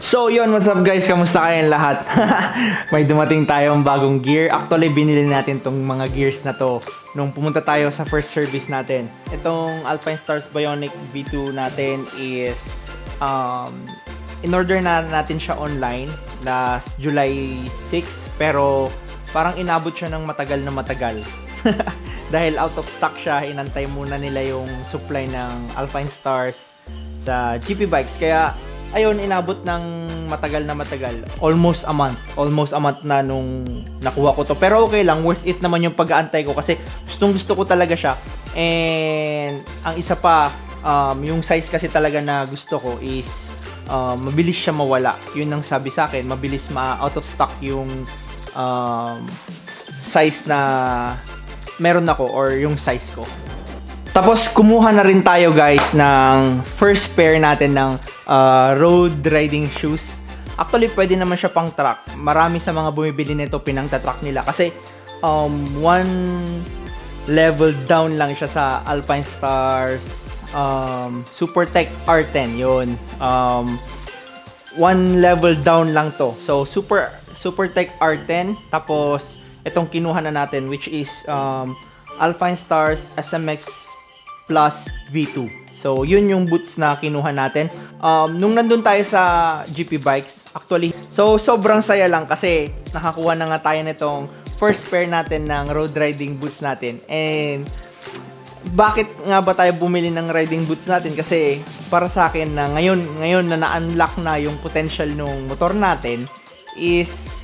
So yun, what's up guys? Kamusta kayong lahat? May dumating tayong bagong gear. Actually, binili natin tong mga gears na to nung pumunta tayo sa first service natin. Itong Alpinestars Bionic V2 natin is in-order na natin siya online last July 6, pero parang inabot siya ng matagal na matagal. Dahil out of stock siya, inantay muna nila yung supply ng Alpinestars sa GP Bikes. Kaya ayun, inabot ng matagal na matagal. Almost a month. Almost a month na nung nakuha ko to. Pero okay lang, worth it naman yung pag-aantay ko kasi gustong gusto ko talaga siya. And ang isa pa, yung size kasi talaga na gusto ko is mabilis siya mawala. Yun ang sabi sa akin, mabilis out of stock yung size na meron ako or yung size ko. Tapos kumuha na rin tayo guys ng first pair natin ng road riding shoes. Actually pwede naman siya pang track. Marami sa mga bumibili nito pinang-track nila kasi one level down lang siya sa Alpinestars SuperTech R10 yun. One level down lang to. So SuperTech R10, tapos itong kinuha na natin which is Alpinestars SMX Plus V2. So, yun yung boots na kinuha natin. Nung nandun tayo sa GP Bikes, actually, so sobrang saya lang kasi nakakuha na nga tayo nitong first pair natin ng road riding boots natin. And bakit nga ba tayo bumili ng riding boots natin? Kasi para sa akin na ngayon na na-unlock na yung potential ng motor natin is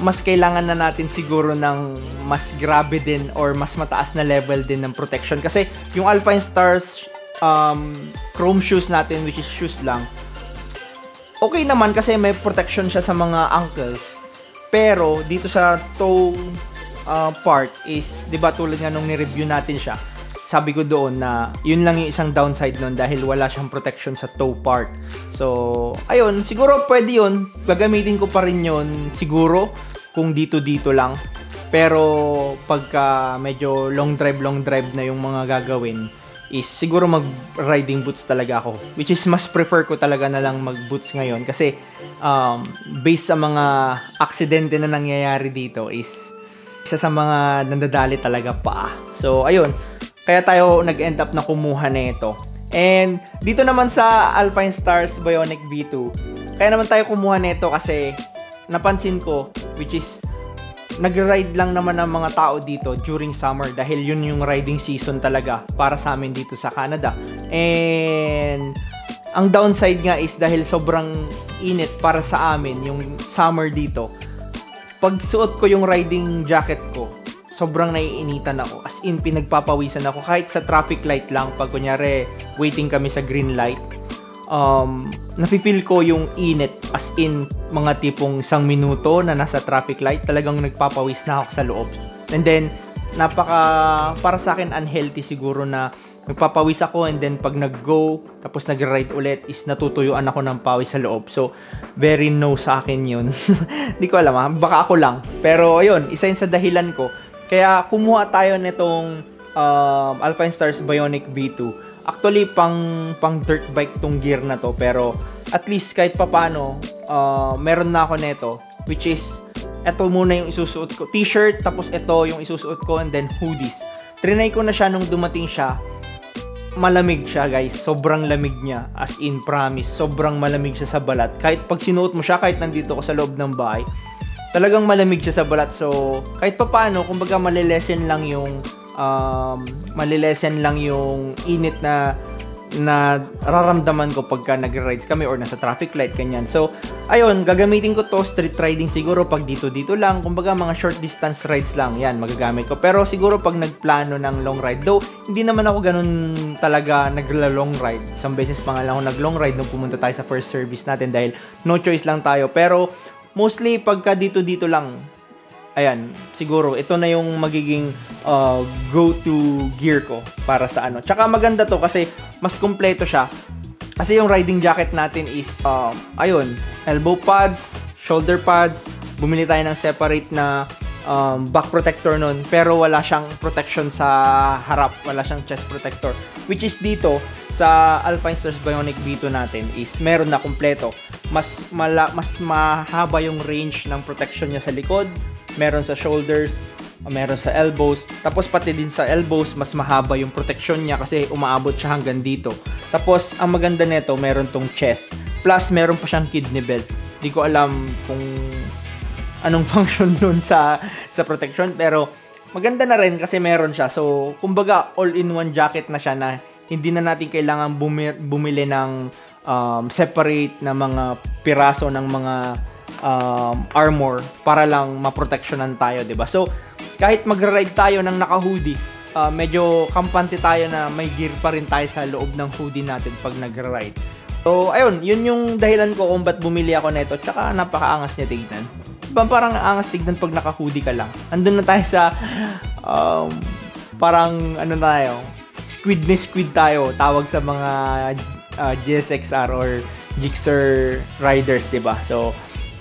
mas kailangan na natin siguro ng mas grabe din or mas mataas na level din ng protection. Kasi yung Alpinestars chrome shoes natin, which is shoes lang, okay naman kasi may protection siya sa mga ankles. Pero dito sa toe part is, di ba tulad nga nung ni-review natin siya, sabi ko doon na yun lang yung isang downside nun dahil wala siyang protection sa toe part. So, ayun, siguro pwede yun. Gagamitin ko pa rin yun siguro kung dito lang. Pero pagka medyo long drive na yung mga gagawin is siguro mag-riding boots talaga ako. Which is mas prefer ko talaga na lang mag-boots ngayon kasi based sa mga aksidente na nangyayari dito is isa sa mga nandadali talaga pa. So, ayun. Kaya tayo nag-end up na kumuha na ito. And dito naman sa Alpinestars Bionic V2, kaya naman tayo kumuha nito kasi napansin ko, which is nag-ride lang naman ng mga tao dito during summer dahil yun yung riding season talaga para sa amin dito sa Canada. And ang downside nga is dahil sobrang init para sa amin yung summer dito. Pag suot ko yung riding jacket ko, sobrang naiinitan ako. As in, pinagpapawisan ako. Kahit sa traffic light lang, pag kunyari, waiting kami sa green light, nafe-feel ko yung init. As in, mga tipong 1 minuto na nasa traffic light, talagang nagpapawis na ako sa loob. And then, para sa akin, unhealthy siguro na nagpapawis ako and then pag nag-go, tapos nag-ride ulit, is natutuyuan ako ng pawis sa loob. So, very no sa akin yun. Hindi ko alam baka ako lang. Pero, ayun, isa yun sa dahilan ko. Kaya kumuha tayo nitong Alpinestars Bionic V2. Actually, pang dirt bike tong gear na to. Pero at least kahit papano, meron na ako nito. Which is, ito muna yung isusuot ko. T-shirt, tapos ito yung isusuot ko, and then hoodies. Trinay ko na siya nung dumating siya. Malamig siya guys. Sobrang lamig niya. As in, promise. Sobrang malamig siya sa balat. Kahit pag sinuot mo siya, kahit nandito ko sa loob ng bahay, talagang malamig siya sa balat. So, kahit pa paano, kumbaga malilesen lang yung init na nararamdaman ko pagka nag-rides kami or nasa traffic light, kanyan. So, ayun, gagamitin ko to street riding siguro pag dito lang. Kumbaga mga short distance rides lang, yan, magagamit ko. Pero siguro pag nagplano ng long ride, though, hindi naman ako ganun talaga nagla-long ride. Isang beses pa nga lang ako nag-long ride nung pumunta tayo sa first service natin dahil no choice lang tayo. Pero, mostly, pagka dito lang, ayan, siguro, ito na yung magiging go-to gear ko para sa ano. Tsaka maganda to kasi mas kompleto siya. Kasi yung riding jacket natin is, ayun, elbow pads, shoulder pads, bumili tayo ng separate na back protector nun, pero wala siyang protection sa harap, wala siyang chest protector. Which is dito, sa Alpinestars Bionic V2 natin is meron na kompleto. mas mahaba yung range ng protection niya sa likod, meron sa shoulders, meron sa elbows, tapos pati din sa elbows mas mahaba yung protection niya kasi umaabot siya hanggang dito. Tapos ang maganda nito, meron tong chest, plus meron pa siyang kidney belt. Di ko alam kung anong function nun sa protection, pero maganda na rin kasi meron siya. So kumbaga all-in-one jacket na siya na hindi na natin kailangan bumili ng separate na mga piraso ng mga armor para lang maproteksyonan tayo, 'di ba? So kahit magra-ride tayo ng naka-hoodie, medyo kampante tayo na may gear pa rin tayo sa loob ng hoodie natin pag nagra-ride. So ayun, yun yung dahilan ko kung ba't bumili ako nito. Tsaka napakaangas niya tignan. Diba, parang angas tignan pag naka-hoodie ka lang. Andun na tayo sa parang ano tayo, squid na squid tayo, tawag sa mga GSXR or Gixxer riders, 'di ba? So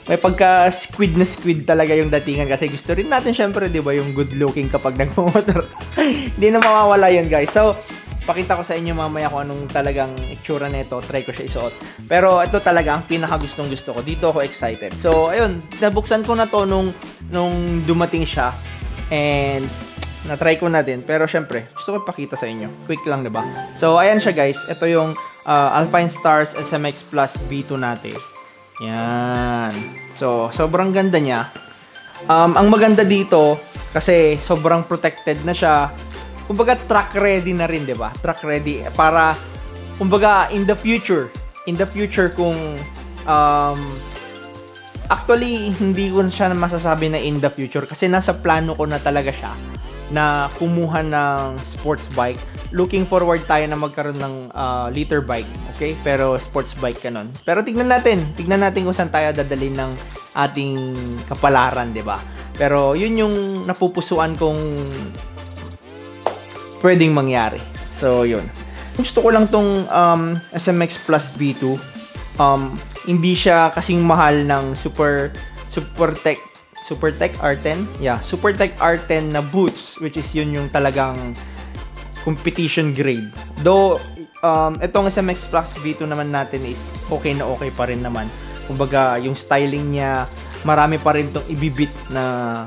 may pagka squid na squid talaga yung datingan kasi gusto rin natin syempre, 'di ba, yung good looking kapag nagmo-motor. Hindi na mawawala 'yan, guys. So pakita ko sa inyo mamaya kung anong talagang itsura nito, try ko siya isuot. Pero ito talaga ang pinaka gustong gusto ko. Dito ako excited. So ayun, nabuksan ko na to nung dumating siya and na-try ko na din, pero syempre gusto ko ipakita sa inyo. Quick lang, 'di ba? So ayan siya, guys. Ito yung Alpine Stars SMX Plus V2 natin. Yan. So sobrang ganda niya. Ang maganda dito kasi sobrang protected na siya. Kumbaga track ready na rin, 'di ba? Track ready para kumbaga in the future kung actually hindi ko siya masasabi na in the future kasi nasa plano ko na talaga siya na kumuha ng sports bike. Looking forward tayo na magkaroon ng liter bike, okay? Pero sports bike ka nun. Pero tignan natin kung saan tayo dadalhin ng ating kapalaran, 'di ba? Pero yun yung napupusuan kong pwedeng mangyari. So yun. Gusto ko lang tong SMX Plus V2. Hindi siya kasing mahal ng Supertech R10. Yeah, Supertech R10 na boots, which is yun yung talagang competition grade. Though itong SMX Plus V2 naman natin is okay na okay pa rin naman. Kumbaga yung styling niya, marami pa rin tong ibibit na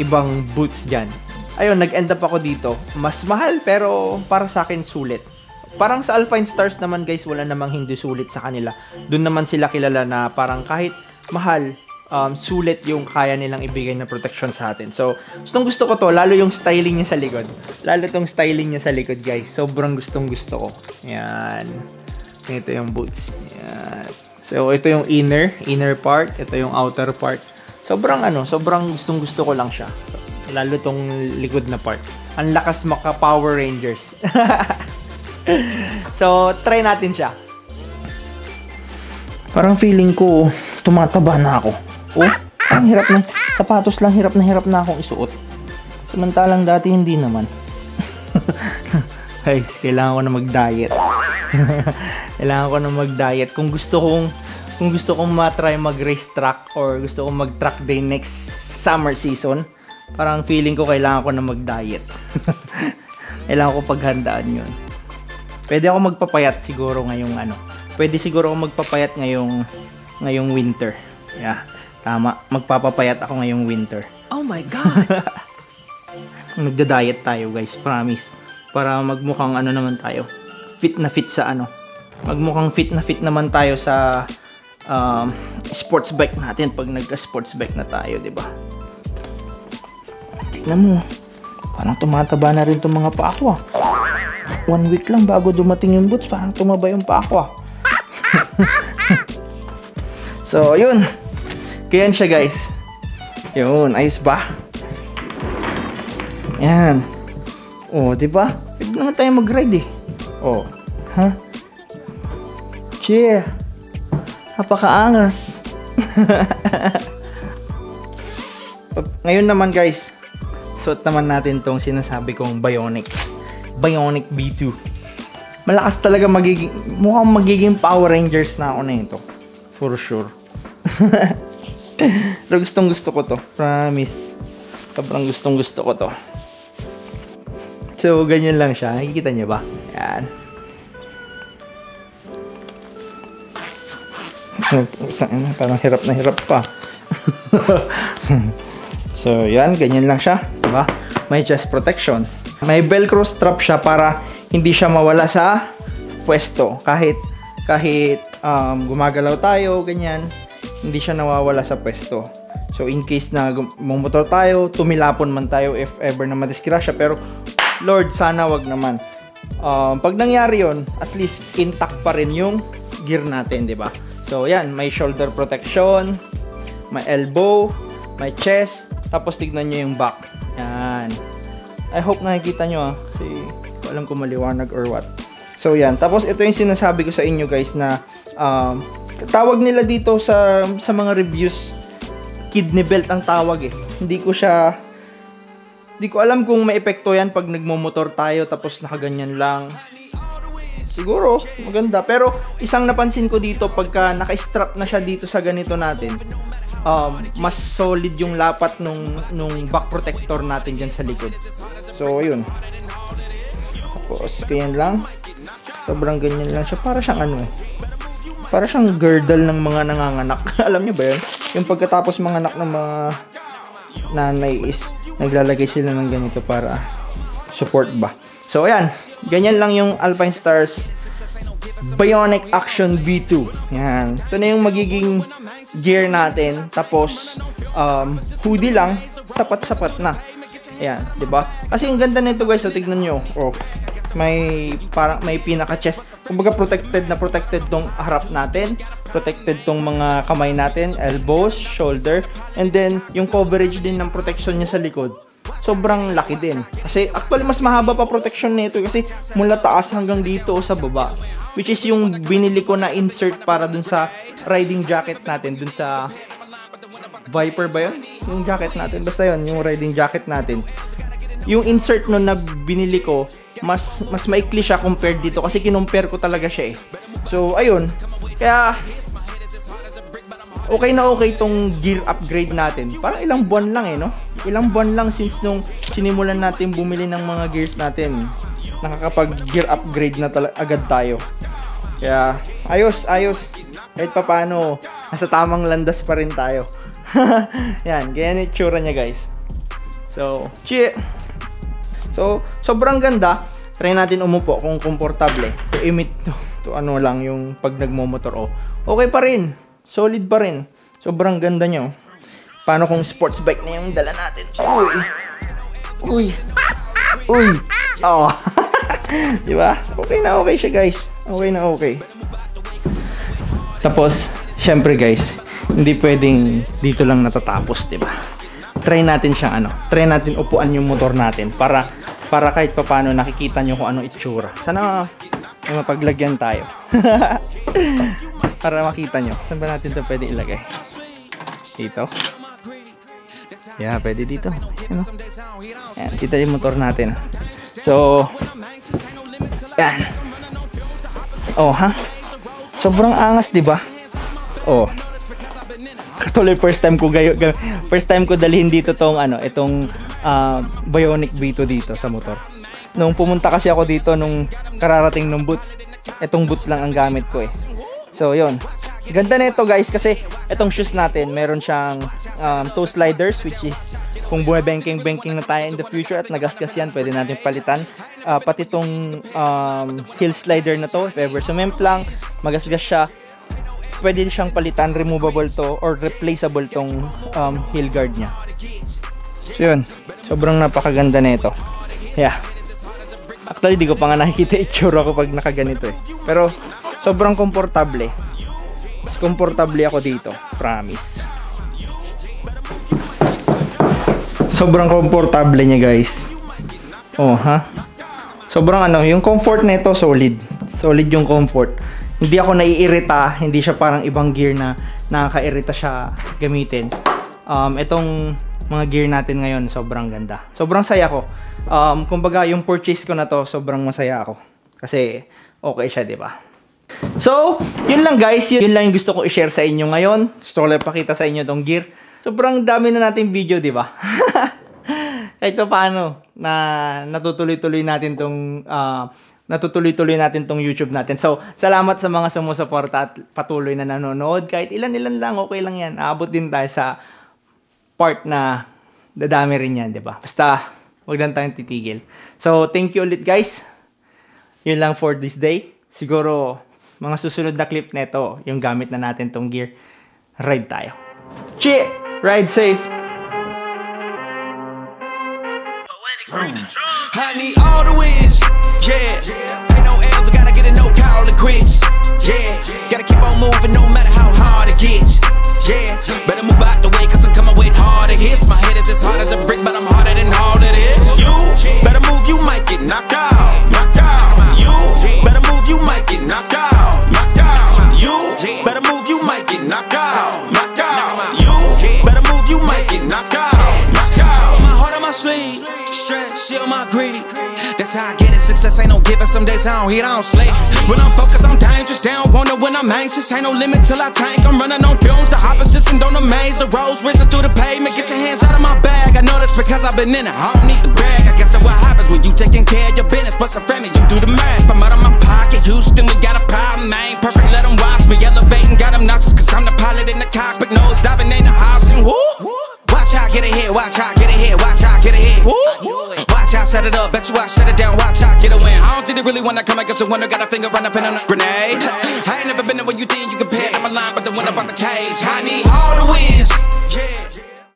ibang boots dyan. Ayun, nag-end up ako dito. Mas mahal pero para sa akin sulit. Parang sa Alpine Stars naman, guys, wala namang hindi sulit sa kanila. Doon naman sila kilala na parang kahit mahal, sulit yung kaya nilang ibigay na protection sa atin. So, gusto ko to, lalo yung styling niya sa likod. Lalo tong styling niya sa likod, guys. Sobrang gusto ko. Yan. Ito yung boots. Yan. So, ito yung inner part. Ito yung outer part. Sobrang gusto ko lang siya. Lalo tong likod na part. Ang lakas maka Power Rangers. So, try natin siya. Parang feeling ko tumataba na ako. Oh, ang hirap na. Sapatos lang, hirap na akong isuot. Samantalang dati hindi naman. Guys, kailangan ko na mag-diet. Kailangan ko na mag-diet. Kung gusto kong matry mag-race track or gusto kong mag-track day next summer season, parang feeling ko kailangan ko na mag-diet. Kailangan ko paghandaan yun. Pwede ako magpapayat siguro ngayong Pwede siguro ako magpapayat ngayong winter. Yeah, tama. Magpapapayat ako ngayong winter. Oh my God! Magda-diet tayo, guys. Promise. Para magmukhang naman tayo. Fit na fit sa Magmukhang fit na fit naman tayo sa sports bike natin pag nagka-sports bike na tayo, 'di ba? Tingnan mo. Parang tumataba na rin 'tong mga paa ko. 1 week lang bago dumating yung boots, parang tumaba yung paa ko. So, yun. Ganyan siya, guys. Yun, ayos ba? Yan. Oh, 'di ba? Pwede naman tayo mag-ride eh. Oh, ha? Cheer. Napakaangas. Ngayon naman, guys, suot naman natin tong sinasabi kong Bionic V2. Malakas talaga mukhang magiging Power Rangers na ako na ito. For sure. Pero gustong gusto ko to. Promise. Sobrang gustong gusto ko to. So, ganyan lang siya. Nakikita niyo ba? Yan. Parang hirap na hirap pa. So, yan. Ganyan lang siya. Diba? May chest protection. May velcro strap siya para hindi siya mawala sa pwesto. Kahit gumagalaw tayo, ganyan, hindi siya nawawala sa pwesto. So, in case na mumotor tayo, tumilapon man tayo if ever na madisgrasya. Pero, Lord, sana wag naman. Pag nangyari yon, at least intact pa rin yung gear natin, di ba? So, yan. May shoulder protection, may elbow, may chest, tapos tignan nyo yung back. Yan. I hope nakikita nyo kasi alam ko maliwanag or what. So, yan. Tapos, ito yung sinasabi ko sa inyo guys na tawag nila dito sa mga reviews, kidney belt ang tawag eh. Hindi ko alam kung may epekto yan pag nagmomotor tayo tapos nakaganyan lang. Siguro, maganda. Pero, isang napansin ko dito, pagka naka-strap na siya dito sa ganito natin, mas solid yung lapat nung back protector natin dyan sa likod. So, ayun. Tapos, ganyan lang. Sobrang ganyan lang siya. Para siyang para siyang girdle ng mga nanganganak. Alam niyo ba yun? Yung pagkatapos manganak ng mga nanay is naglalagay sila ng ganito para support ba. So, ayan. Ganyan lang yung Alpine Stars Bionic Action V2. Yan. Ito na yung magiging gear natin. Tapos, hoodie lang. Sapat-sapat na. Ayan. Diba? Kasi ang ganda nito guys. So, tignan nyo. Oh. May pinaka-chest. Kumbaga protected tong harap natin. Protected tong mga kamay natin. Elbows, shoulder. And then, yung coverage din ng protection niya sa likod. Sobrang laki din. Kasi actually mas mahaba pa protection nito kasi mula taas hanggang dito sa baba. Which is yung binili ko na insert para dun sa riding jacket natin. Dun sa Viper ba yun? Yung jacket natin. Basta yun, yung riding jacket natin. Yung insert nun na binili ko, mas maikli siya compared dito kasi kinumpare ko talaga siya eh. So, ayun. Kaya okay na okay tong gear upgrade natin. Parang ilang buwan lang eh, no? Ilang buwan lang since nung sinimulan natin bumili ng mga gears natin. Nakakapag gear upgrade na agad tayo. Kaya, ayos. Kahit pa paano, nasa tamang landas pa rin tayo. Yan, ganyan yung itsura niya guys. So, sobrang ganda. Try natin umupo kung komportable. To emit to ano lang yung pag nagmomotor. Oh, okay pa rin. Solid pa rin. Sobrang ganda niya. Paano kung sports bike na yung dala natin? Uy. Oh. Diba? Okay na okay siya guys. Okay na okay. Tapos, syempre guys, hindi pwedeng dito lang natatapos, diba? Try natin siyang try natin upuan yung motor natin para kahit papaano nakikita nyo kung ano itsura. Sana may mapaglagyan tayo. Para makita nyo. Saan ba natin ito pwede ilagay? Dito. Yeah, pwede dito. Ayan, kita yung motor natin. So, yan. Oh, ha? Sobrang angas, diba? Oh. Actually, first time ko dalhin dito itong Bionic V2 dito sa motor. Nung pumunta kasi ako dito nung kararating ng boots, itong boots lang ang gamit ko eh. So, yun. Ganda na ito guys kasi itong shoes natin, meron siyang toe sliders which is kung bumabanking na tayo in the future at nagasgas yan, pwede natin palitan. Pati itong heel slider na to, if ever sumemplang, magasgas siya, pwede siyang palitan, removable to or replaceable tong heel guard niya. So yun, sobrang napakaganda na ito. Yeah. Actually, di ko pa nga nakikita itsura ko pag nakaganito eh. Pero, sobrang komportable. Komportable ako dito. Promise. Sobrang komportable niya guys. Oh, ha? Sobrang yung comfort na ito, solid. Solid yung comfort. Hindi ako naiirita. Hindi siya parang ibang gear na nakakairita siya gamitin. Itong mga gear natin ngayon, sobrang ganda. Sobrang saya ko. Kumbaga, yung purchase ko na to, sobrang masaya ako. Kasi, okay siya, di ba? So, yun lang guys. Yun lang yung gusto ko i-share sa inyo ngayon. Gusto ko lang pakita sa inyo tong gear. Sobrang dami na nating video, di ba? Kahit paano, na natutuloy-tuloy natin tong natutuloy-tuloy natin tong YouTube natin. So, salamat sa mga sumusuporta at patuloy na nanonood. Kahit ilan-ilan lang, okay lang yan. Aabot din tayo sa part na dadami rin yan, di ba? Basta, wag lang tayong titigil. So, thank you ulit guys. Yun lang for this day. Siguro, mga susunod na clip neto, yung gamit na natin tong gear. Ride tayo. Chi! Ride safe! I need all the wins, yeah. Ain't no L's, I gotta get a no call and quits, yeah. Gotta keep on moving no matter how hard it gets, yeah. Better move out the way cause I'm coming with harder hits. My head is as hard as a brick but I'm harder than all of this. You better move, you might get knocked out, knocked out. You better move, you might get knocked out, knocked out. You better move, you might get knocked out, knocked out. You better move, you might get knocked out, knocked out. My heart on my sleeve, stress, shield my greed. That's how I get it, success ain't no giving. Some days I don't hit, I don't sleep. When I'm focused, I'm dangerous. They don't wonder when I'm anxious. Ain't no limit till I tank. I'm running on fumes. The opposition don't amaze. The roads racing through the pavement. Get your hands out of my bag. I know that's because I've been in it. I don't need to brag. I guess that's what happens when you taking care of your business. But some family, you do the math. I'm out of my pocket. Houston, we got a problem. I ain't perfect, let them watch me. Elevating, got them nauseous. Cause I'm the pilot in the cockpit. Nose diving in the house and woo. Watch out, get ahead. Watch out, get ahead. Watch out, get ahead. Woo. Watch out, set it up, bet you I shut it down. Watch out, get a win. I don't think they really wanna come against the winner. Got a finger run up in on a grenade. I ain't never been there when you think you compare. I'm a line, but the one about the cage. I need all the wins. Yeah.